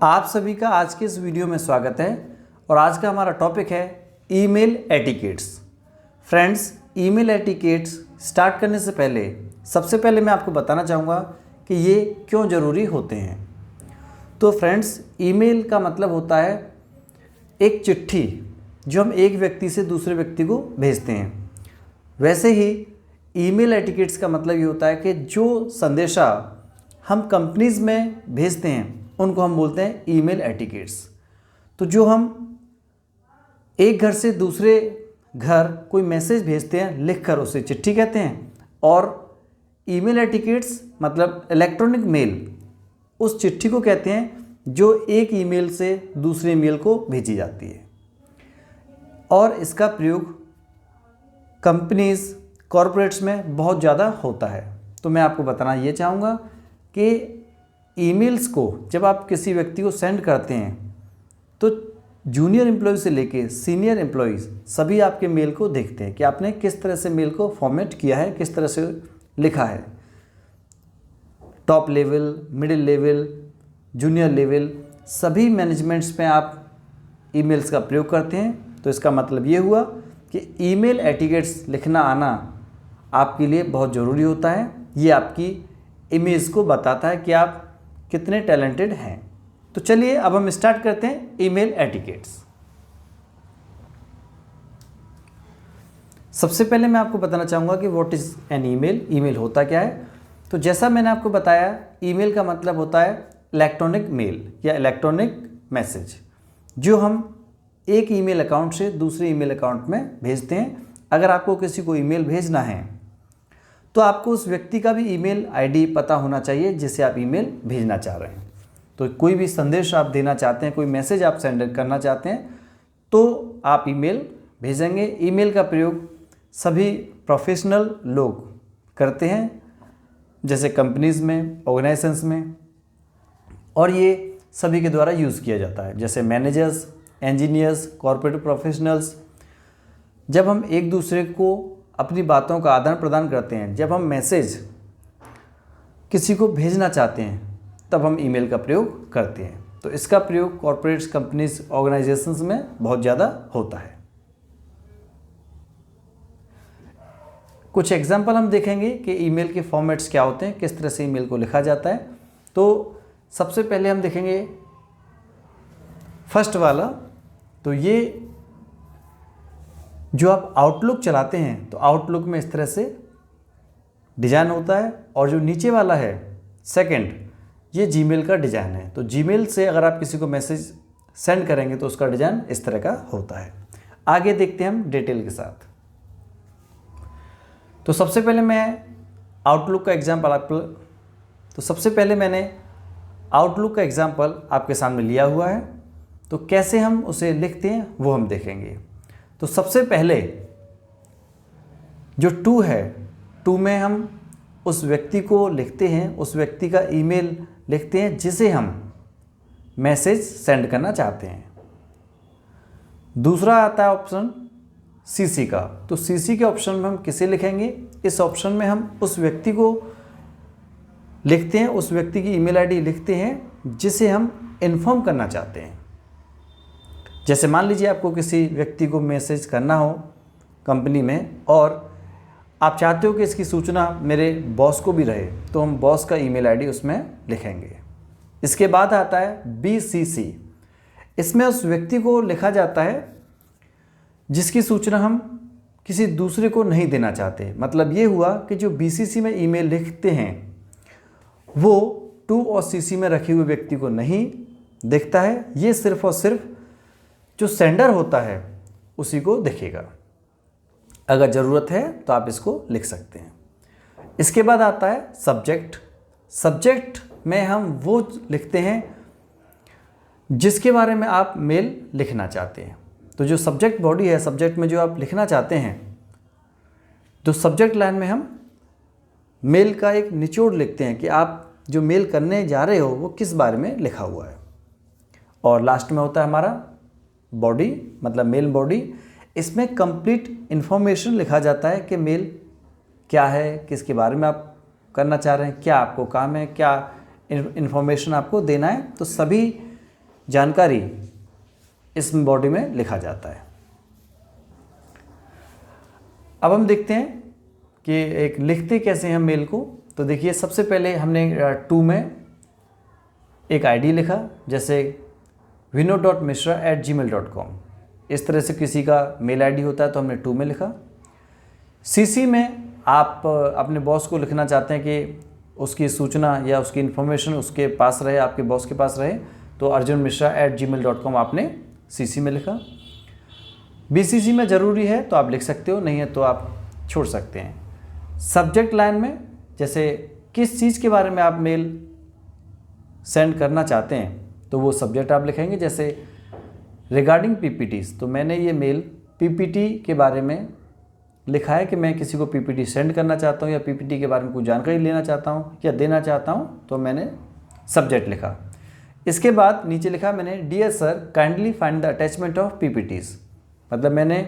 आप सभी का आज के इस वीडियो में स्वागत है और आज का हमारा टॉपिक है email etiquettes. Friends, email etiquettes start करने से पहले सबसे पहले मैं आपको बताना चाहूँगा कि ये क्यों ज़रूरी होते हैं। तो फ्रेंड्स, ईमेल का मतलब होता है एक चिट्ठी जो हम एक व्यक्ति से दूसरे व्यक्ति को भेजते हैं। वैसे ही ईमेल एटिकेट्स का मतलब ये होता है कि जो संदेशा हम कंपनीज़ में भेजते हैं उनको हम बोलते हैं ईमेल एटिकेट्स। तो जो हम एक घर से दूसरे घर कोई मैसेज भेजते हैं लिखकर उसे चिट्ठी कहते हैं, और ईमेल एटिकेट्स मतलब इलेक्ट्रॉनिक मेल उस चिट्ठी को कहते हैं जो एक ईमेल से दूसरे ईमेल को भेजी जाती है। और इसका प्रयोग कंपनीज़ कॉरपोरेट्स में बहुत ज़्यादा होता है। तो मैं आपको बताना ये चाहूँगा कि ईमेल्स को जब आप किसी व्यक्ति को सेंड करते हैं तो जूनियर एम्प्लॉय से लेके सीनियर एम्प्लॉयज़ सभी आपके मेल को देखते हैं कि आपने किस तरह से मेल को फॉर्मेट किया है, किस तरह से लिखा है। Top level, middle level, junior level सभी मैनेजमेंट्स में आप ईमेल्स का प्रयोग करते हैं। तो इसका मतलब ये हुआ कि ईमेल एटिकेट्स लिखना आना आपके लिए बहुत ज़रूरी होता है। ये आपकी इमेज को बताता है कि आप कितने टैलेंटेड हैं। तो चलिए अब हम स्टार्ट करते हैं ईमेल एटिकेट्स। सबसे पहले मैं आपको बताना चाहूँगा कि what is an email. Email होता क्या है। तो जैसा मैंने आपको बताया, ईमेल का मतलब होता है इलेक्ट्रॉनिक मेल या इलेक्ट्रॉनिक मैसेज जो हम एक ईमेल अकाउंट से दूसरे ईमेल अकाउंट में भेजते हैं। अगर आपको किसी को ईमेल भेजना है तो आपको उस व्यक्ति का भी ईमेल आईडी पता होना चाहिए जिसे आप ईमेल भेजना चाह रहे हैं। तो कोई भी संदेश आप देना चाहते हैं, कोई मैसेज आप सेंड करना चाहते हैं तो आप ईमेल भेजेंगे। ईमेल का प्रयोग सभी प्रोफेशनल लोग करते हैं, जैसे कंपनीज़ में, ऑर्गेनाइजेशंस में, और ये सभी के द्वारा यूज़ किया जाता है, जैसे मैनेजर्स, इंजीनियर्स, कॉर्पोरेट प्रोफेशनल्स। जब हम एक दूसरे को अपनी बातों का आदान प्रदान करते हैं, जब हम मैसेज किसी को भेजना चाहते हैं तब हम ईमेल का प्रयोग करते हैं। तो इसका प्रयोग कॉर्पोरेट्स, कंपनीज, ऑर्गेनाइजेशंस में बहुत ज़्यादा होता है। कुछ एग्जांपल हम देखेंगे कि ईमेल के फॉर्मेट्स क्या होते हैं, किस तरह से ईमेल को लिखा जाता है। तो सबसे पहले हम देखेंगे फर्स्ट वाला। तो ये जो आप आउटलुक चलाते हैं तो आउटलुक में इस तरह से डिज़ाइन होता है, और जो नीचे वाला है सेकंड, ये जीमेल का डिज़ाइन है। तो जीमेल से अगर आप किसी को मैसेज सेंड करेंगे तो उसका डिज़ाइन इस तरह का होता है। आगे देखते हैं हम डिटेल के साथ। तो सबसे पहले मैं आउटलुक का एग्जांपल मैंने आउटलुक का एग्जांपल आपके सामने लिया हुआ है। तो कैसे हम उसे लिखते हैं वो हम देखेंगे। तो सबसे पहले जो टू है, टू में हम उस व्यक्ति को लिखते हैं, उस व्यक्ति का ईमेल लिखते हैं जिसे हम मैसेज सेंड करना चाहते हैं। दूसरा आता है ऑप्शन सीसी का। तो सीसी के ऑप्शन में हम किसे लिखेंगे, इस ऑप्शन में हम उस व्यक्ति को लिखते हैं, उस व्यक्ति की ईमेल आईडी लिखते हैं जिसे हम इन्फॉर्म करना चाहते हैं। जैसे मान लीजिए आपको किसी व्यक्ति को मैसेज करना हो कंपनी में और आप चाहते हो कि इसकी सूचना मेरे बॉस को भी रहे, तो हम बॉस का ईमेल आईडी उसमें लिखेंगे। इसके बाद आता है बीसीसी। इसमें उस व्यक्ति को लिखा जाता है जिसकी सूचना हम किसी दूसरे को नहीं देना चाहते। मतलब ये हुआ कि जो बीसीसी में ईमेल लिखते हैं वो टू और सीसी में रखे हुए व्यक्ति को नहीं दिखता है। ये सिर्फ और सिर्फ जो सेंडर होता है उसी को दिखेगा। अगर ज़रूरत है तो आप इसको लिख सकते हैं। इसके बाद आता है सब्जेक्ट। सब्जेक्ट में हम वो लिखते हैं जिसके बारे में आप मेल लिखना चाहते हैं। तो जो सब्जेक्ट बॉडी है, सब्जेक्ट में जो आप लिखना चाहते हैं, तो सब्जेक्ट लाइन में हम मेल का एक निचोड़ लिखते हैं कि आप जो मेल करने जा रहे हो वो किस बारे में लिखा हुआ है। और लास्ट में होता है हमारा बॉडी, मतलब मेल बॉडी। इसमें कंप्लीट इन्फॉर्मेशन लिखा जाता है कि मेल क्या है, किसके बारे में आप करना चाह रहे हैं, क्या आपको काम है, क्या इन्फॉर्मेशन आपको देना है। तो सभी जानकारी इस बॉडी में लिखा जाता है। अब हम देखते हैं कि एक लिखते कैसे हैं हम मेल को। तो देखिए, सबसे पहले हमने टू में एक आईडी लिखा, जैसे vinod.mishra@gmail.com। इस तरह से किसी का मेल आईडी होता है तो हमने टू में लिखा। सीसी में आप अपने बॉस को लिखना चाहते हैं कि उसकी सूचना या उसकी इन्फॉर्मेशन उसके पास रहे, आपके बॉस के पास रहे, तो arjunmishra@gmail.com आपने सीसी में लिखा। बीसीसी में ज़रूरी है तो आप लिख सकते हो, नहीं है तो आप छोड़ सकते हैं। सब्जेक्ट लाइन में जैसे किस चीज़ के बारे में आप मेल सेंड करना चाहते हैं तो वो सब्जेक्ट आप लिखेंगे। जैसे रिगार्डिंग पीपीटीज, तो मैंने ये मेल पीपीटी के बारे में लिखा है कि मैं किसी को पीपीटी सेंड करना चाहता हूँ या पीपीटी के बारे में कुछ जानकारी लेना चाहता हूँ या देना चाहता हूँ, तो मैंने सब्जेक्ट लिखा। इसके बाद नीचे लिखा मैंने dear sir kindly find the attachment of PPTs, मतलब मैंने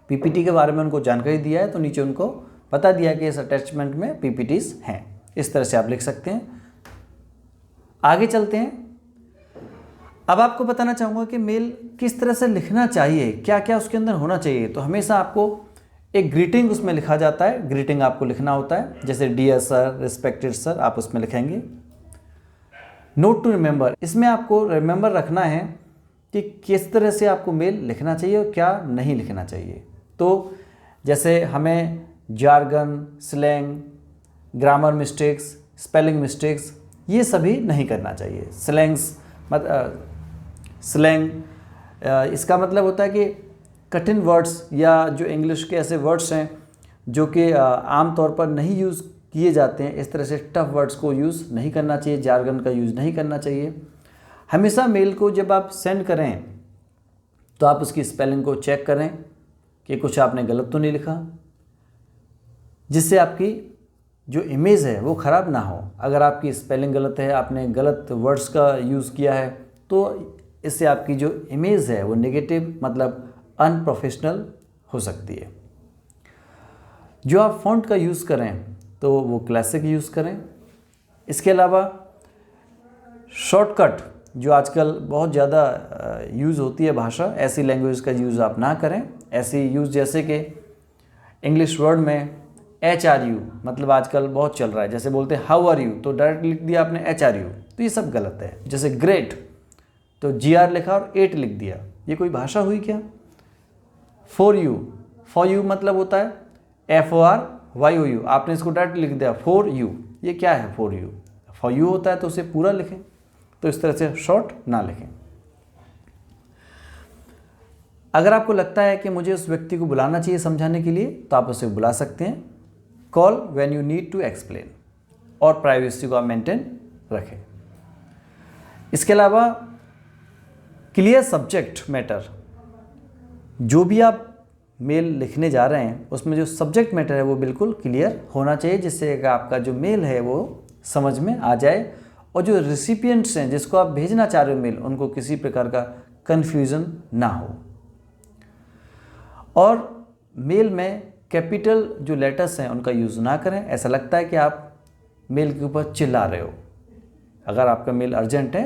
पीपीटी के बारे में उनको जानकारी दिया है तो नीचे उनको बता दिया कि इस अटैचमेंट में पीपीटीज हैं। इस तरह से आप लिख सकते हैं। आगे चलते हैं। अब आपको बताना चाहूँगा कि मेल किस तरह से लिखना चाहिए, क्या क्या उसके अंदर होना चाहिए। तो हमेशा आपको एक ग्रीटिंग उसमें लिखा जाता है, ग्रीटिंग आपको लिखना होता है, जैसे डियर सर, रिस्पेक्टेड सर, आप उसमें लिखेंगे। नोट टू रिमेंबर, इसमें आपको रिमेंबर रखना है कि किस तरह से आपको मेल लिखना चाहिए और क्या नहीं लिखना चाहिए। तो जैसे हमें jargon, slang, grammar mistakes, spelling mistakes ये सभी नहीं करना चाहिए। स्लैंग इसका मतलब होता है कि कठिन वर्ड्स या जो इंग्लिश के ऐसे वर्ड्स हैं जो कि आम तौर पर नहीं यूज़ किए जाते हैं, इस तरह से टफ वर्ड्स को यूज़ नहीं करना चाहिए, जार्गन का यूज़ नहीं करना चाहिए। हमेशा मेल को जब आप सेंड करें तो आप उसकी स्पेलिंग को चेक करें कि कुछ आपने गलत तो नहीं लिखा, जिससे आपकी जो इमेज है वो ख़राब ना हो। अगर आपकी स्पेलिंग गलत है, आपने गलत वर्ड्स का यूज़ किया है, तो इससे आपकी जो इमेज है वो नेगेटिव मतलब अनप्रोफेशनल हो सकती है। जो आप फ़ॉन्ट का यूज़ करें तो वो क्लासिक यूज़ करें। इसके अलावा शॉर्टकट जो आजकल बहुत ज़्यादा यूज़ होती है भाषा, ऐसी लैंग्वेज का यूज़ आप ना करें। ऐसी यूज़ जैसे कि इंग्लिश वर्ड में HRU मतलब आजकल बहुत चल रहा है, जैसे बोलते हैं हाउ आर यू तो डायरेक्ट लिख दिया आपने HRU, तो ये सब गलत है। जैसे ग्रेट तो GR लिखा और 8 लिख दिया, ये कोई भाषा हुई क्या। फॉर यू मतलब होता है FORYOU, आपने इसको डायरेक्ट लिख दिया फॉर यू, ये क्या है फॉर यू होता है तो उसे पूरा लिखें। तो इस तरह से शॉर्ट ना लिखें। अगर आपको लगता है कि मुझे उस व्यक्ति को बुलाना चाहिए समझाने के लिए तो आप उसे बुला सकते हैं। Call when you need to explain, और प्राइवेसी को आप मेंटेन रखें। इसके अलावा क्लियर सब्जेक्ट मैटर, जो भी आप मेल लिखने जा रहे हैं उसमें जो सब्जेक्ट मैटर है वो बिल्कुल क्लियर होना चाहिए, जिससे कि आपका जो मेल है वो समझ में आ जाए और जो रिसिपिएंट्स हैं जिसको आप भेजना चाह रहे हो मेल, उनको किसी प्रकार का कन्फ्यूज़न ना हो। और मेल में कैपिटल जो लेटर्स हैं उनका यूज़ ना करें। ऐसा लगता है कि आप मेल के ऊपर चिल्ला रहे हो। अगर आपका मेल अर्जेंट है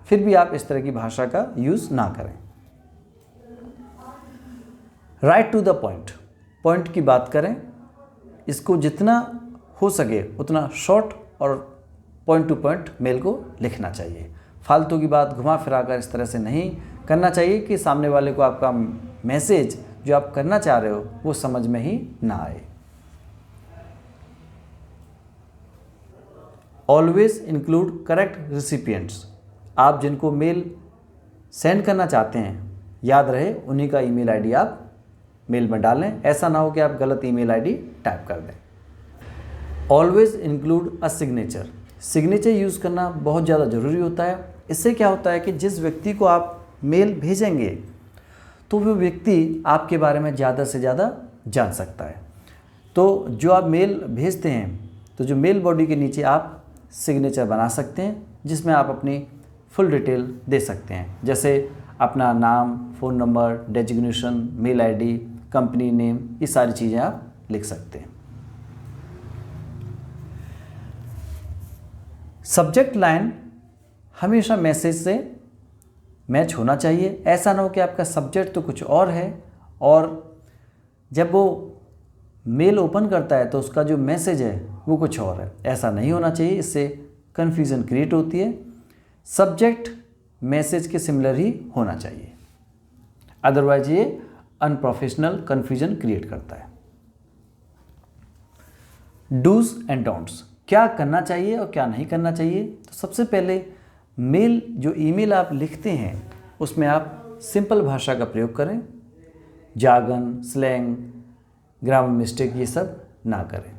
फिर भी आप इस तरह की भाषा का यूज़ ना करें। राइट टू द पॉइंट की बात करें। इसको जितना हो सके उतना शॉर्ट और पॉइंट टू पॉइंट मेल को लिखना चाहिए। फालतू की बात घुमा फिरा कर इस तरह से नहीं करना चाहिए कि सामने वाले को आपका मैसेज जो आप करना चाह रहे हो वो समझ में ही ना आए। ऑलवेज इंक्लूड करेक्ट रिसिपिएंट्स, आप जिनको मेल सेंड करना चाहते हैं याद रहे उन्हीं का ईमेल आईडी आप मेल में डालें। ऐसा ना हो कि आप गलत ईमेल आईडी टाइप कर दें। Always include a signature, signature use करना बहुत ज़्यादा ज़रूरी होता है। इससे क्या होता है कि जिस व्यक्ति को आप मेल भेजेंगे तो वो व्यक्ति आपके बारे में ज़्यादा से ज़्यादा जान सकता है। तो जो आप मेल भेजते हैं तो जो मेल बॉडी के नीचे आप सिग्नेचर बना सकते हैं, जिसमें आप अपनी फुल डिटेल दे सकते हैं, जैसे अपना नाम, phone number, designation, mail ID, company name, ये सारी चीज़ें आप लिख सकते हैं। सब्जेक्ट लाइन हमेशा मैसेज से मैच होना चाहिए। ऐसा ना हो कि आपका सब्जेक्ट तो कुछ और है और जब वो मेल ओपन करता है तो उसका जो मैसेज है वो कुछ और है। ऐसा नहीं होना चाहिए, इससे कन्फ्यूज़न क्रिएट होती है। सब्जेक्ट मैसेज के सिमिलर ही होना चाहिए, अदरवाइज ये अनप्रोफेशनल कन्फ्यूजन क्रिएट करता है। डूज एंड डोंट्स, क्या करना चाहिए और क्या नहीं करना चाहिए। तो सबसे पहले मेल जो ईमेल आप लिखते हैं उसमें आप सिंपल भाषा का प्रयोग करें, जार्गन, स्लैंग, ग्रामर मिस्टेक ये सब ना करें।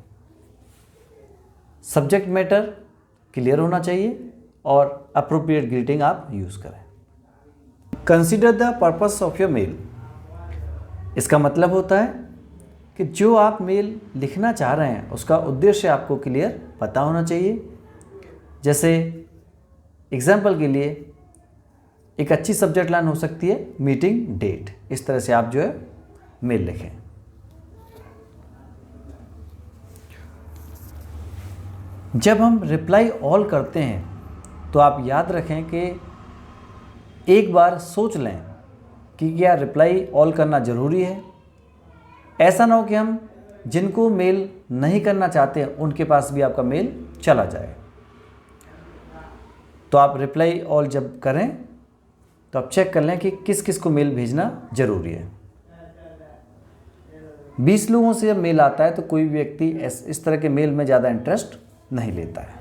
सब्जेक्ट मैटर क्लियर होना चाहिए और अप्रोप्रिएट ग्रीटिंग आप यूज़ करें। Consider the purpose of your mail, इसका मतलब होता है कि जो आप मेल लिखना चाह रहे हैं उसका उद्देश्य आपको क्लियर पता होना चाहिए। जैसे एग्जाम्पल के लिए एक अच्छी सब्जेक्ट लाइन हो सकती है मीटिंग डेट। इस तरह से आप जो है मेल लिखें। जब हम रिप्लाई ऑल करते हैं तो आप याद रखें कि एक बार सोच लें कि क्या रिप्लाई ऑल करना ज़रूरी है। ऐसा ना हो कि हम जिनको मेल नहीं करना चाहते हैं उनके पास भी आपका मेल चला जाए। तो आप रिप्लाई ऑल जब करें तो आप चेक कर लें कि किस किस को मेल भेजना ज़रूरी है। 20 लोगों से जब मेल आता है तो कोई व्यक्ति इस तरह के मेल में ज़्यादा इंटरेस्ट नहीं लेता है।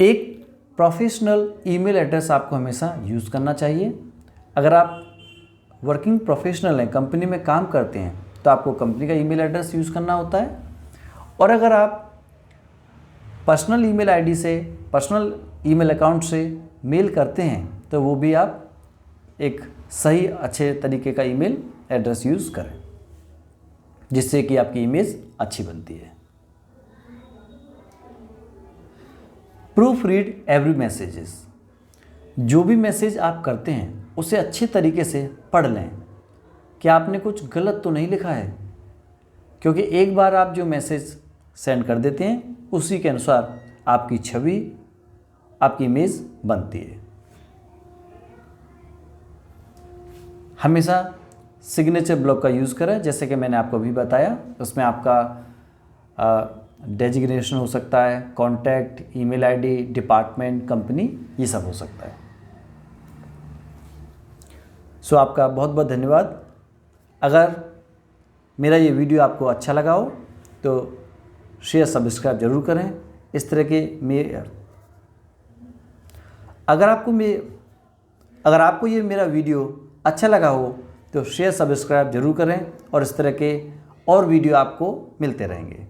एक प्रोफेशनल ईमेल एड्रेस आपको हमेशा यूज़ करना चाहिए। अगर आप वर्किंग प्रोफेशनल हैं, कंपनी में काम करते हैं, तो आपको कंपनी का ईमेल एड्रेस यूज़ करना होता है। और अगर आप पर्सनल ईमेल आईडी से, पर्सनल ईमेल अकाउंट से मेल करते हैं तो वो भी आप एक सही अच्छे तरीके का ईमेल एड्रेस यूज़ करें, जिससे कि आपकी इमेज अच्छी बनती है। प्रूफ रीड एवरी मैसेजेस, जो भी मैसेज आप करते हैं उसे अच्छे तरीके से पढ़ लें कि आपने कुछ गलत तो नहीं लिखा है, क्योंकि एक बार आप जो मैसेज सेंड कर देते हैं उसी के अनुसार आपकी छवि, आपकी इमेज बनती है। हमेशा सिग्नेचर ब्लॉक का यूज़ करें, जैसे कि मैंने आपको अभी बताया। उसमें आपका डेजिग्नेशन हो सकता है, contact, email ID, department, company, ये सब हो सकता है। सो आपका बहुत बहुत धन्यवाद। अगर मेरा ये वीडियो आपको अच्छा लगा हो तो शेयर सब्सक्राइब जरूर करें। इस तरह के अगर आपको ये मेरा वीडियो अच्छा लगा हो तो शेयर सब्सक्राइब जरूर करें और इस तरह के और वीडियो आपको मिलते रहेंगे।